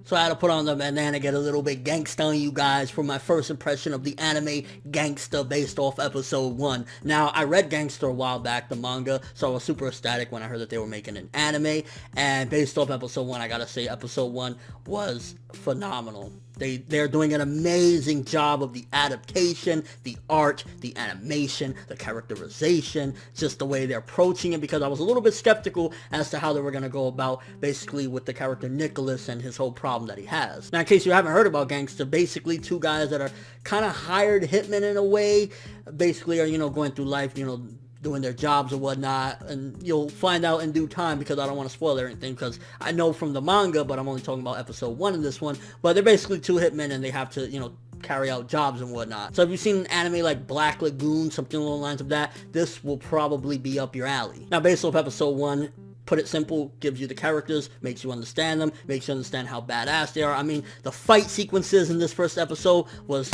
So I had to put on the bandana, get a little bit gangsta on you guys for my first impression of the anime Gangsta based off episode 1. Now, I read Gangsta a while back, the manga, so I was super ecstatic when I heard that they were making an anime, and based off episode 1, I gotta say episode 1 was phenomenal. They're doing an amazing job of the adaptation, the art, the animation, the characterization, just the way they're approaching it, because I was a little bit skeptical as to how they were going to go about basically with the character Nicholas and his whole problem that he has. Now, in case you haven't heard about Gangsta, basically two guys that are kind of hired hitmen in a way, basically are, going through life, doing their jobs or whatnot, and you'll find out in due time, because I don't want to spoil anything, because I know from the manga, but I'm only talking about episode 1 in this one, but they're basically two hitmen, and they have to, carry out jobs and whatnot. So if you've seen an anime like Black Lagoon, something along the lines of that, this will probably be up your alley. Now, based off episode 1, put it simple, gives you the characters, makes you understand them, makes you understand how badass they are. I mean, the fight sequences in this first episode was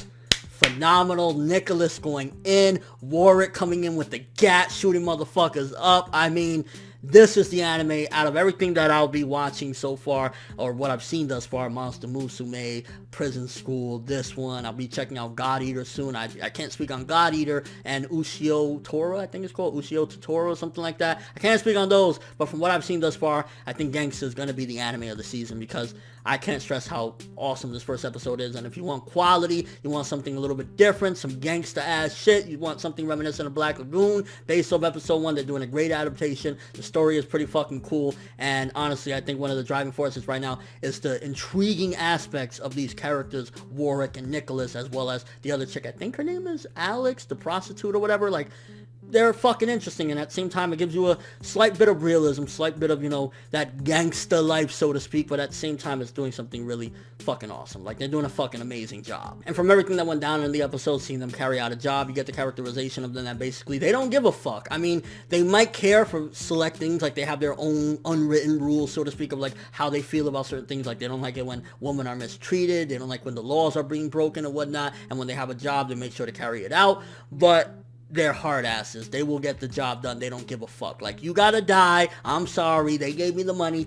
phenomenal. Nicholas going in, Warwick coming in with the gat, shooting motherfuckers up. I mean, this is the anime out of everything that I'll be watching so far, or what I've seen thus far. Monster Musume, Prison School, this one. I'll be checking out God Eater soon. I can't speak on God Eater and Ushio Tora, I think it's called. Ushio Totoro or something like that. I can't speak on those, but from what I've seen thus far, I think Gangsta is going to be the anime of the season, because I can't stress how awesome this first episode is. And if you want quality, you want something a little bit different, some gangsta ass shit, you want something reminiscent of Black Lagoon, based off episode 1, they're doing a great adaptation. The story is pretty fucking cool, and honestly, I think one of the driving forces right now is the intriguing aspects of these characters, Warwick and Nicholas, as well as the other chick, I think her name is Alex, the prostitute or whatever. Like, they're fucking interesting, and at the same time, it gives you a slight bit of realism, slight bit of, that gangsta life, so to speak, but at the same time, it's doing something really fucking awesome. Like, they're doing a fucking amazing job. And from everything that went down in the episode, seeing them carry out a job, you get the characterization of them that basically, they don't give a fuck. I mean, they might care for select things, like they have their own unwritten rules, so to speak, of like how they feel about certain things. Like, they don't like it when women are mistreated, they don't like when the laws are being broken and whatnot, and when they have a job, they make sure to carry it out, but they're hard asses. They will get the job done. They don't give a fuck. Like, you gotta die. I'm sorry. They gave me the money.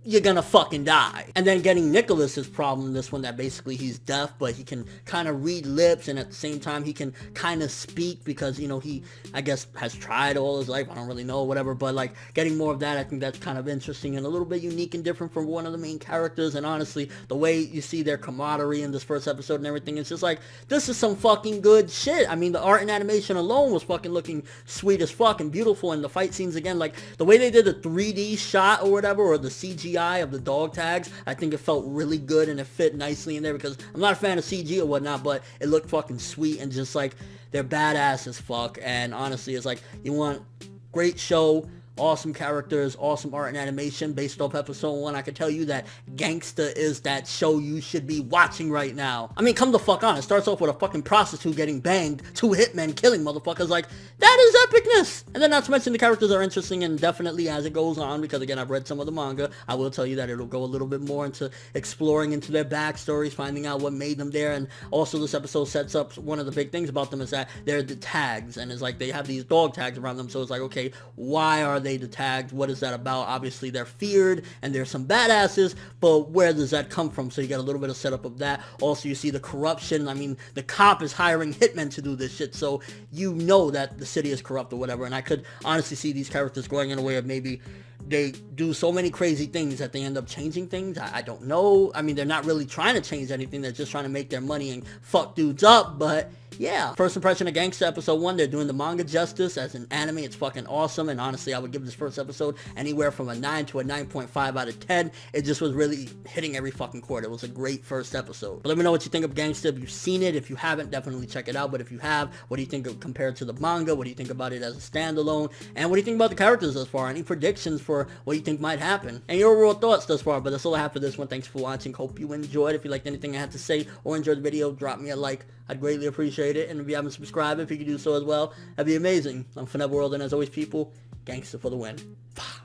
You're gonna fucking die. And then getting Nicholas's problem in this one, that basically he's deaf, but he can kind of read lips, and at the same time he can kind of speak, because he, I guess, has tried all his life. I don't really know, whatever, but like getting more of that, I think that's kind of interesting and a little bit unique and different from one of the main characters. And honestly, the way you see their camaraderie in this first episode and everything, it's just like, this is some fucking good shit. I mean, the art and animation alone was fucking looking sweet as fuck and beautiful, and the fight scenes, again, like the way they did the 3D shot or whatever, or the CGI of the dog tags, I think it felt really good, and it fit nicely in there, because I'm not a fan of CG or whatnot, but it looked fucking sweet, and just like, they're badass as fuck. And honestly, it's like, you want great show, awesome characters, awesome art and animation based off episode 1, I can tell you that Gangsta is that show you should be watching right now. I mean, come the fuck on. It starts off with a fucking prostitute getting banged, 2 hitmen killing motherfuckers. Like, that is epicness. And then not to mention the characters are interesting, and definitely as it goes on, because again, I've read some of the manga, I will tell you that it'll go a little bit more into exploring into their backstories, finding out what made them there. And also, this episode sets up one of the big things about them is that they're the tags, and it's like they have these dog tags around them, so it's like, okay, why are they the tags? What is that about? Obviously, they're feared, and there's some badasses, but where does that come from? So you get a little bit of setup of that. Also, you see the corruption. I mean, the cop is hiring hitmen to do this shit, so you know that the city is corrupt or whatever. And I could honestly see these characters going in a way of maybe they do so many crazy things that they end up changing things. I don't know. I mean, they're not really trying to change anything. They're just trying to make their money and fuck dudes up, but yeah. First impression of Gangsta episode 1, they're doing the manga justice. As an anime, it's fucking awesome, and honestly, I would give this first episode anywhere from a 9 to a 9.5 out of 10. It just was really hitting every fucking chord. It was a great first episode. But let me know what you think of Gangsta. If you've seen it, if you haven't, definitely check it out. But if you have, what do you think of compared to the manga? What do you think about it as a standalone? And what do you think about the characters thus far? Any predictions for what you think might happen? And your overall thoughts thus far. But that's all I have for this one. Thanks for watching. Hope you enjoyed. If you liked anything I had to say or enjoyed the video, drop me a like. I'd greatly appreciate it. And if you haven't subscribed, if you could do so as well, that'd be amazing. I'm ForneverWorld, and as always, people, Gangsta for the win. Fuck.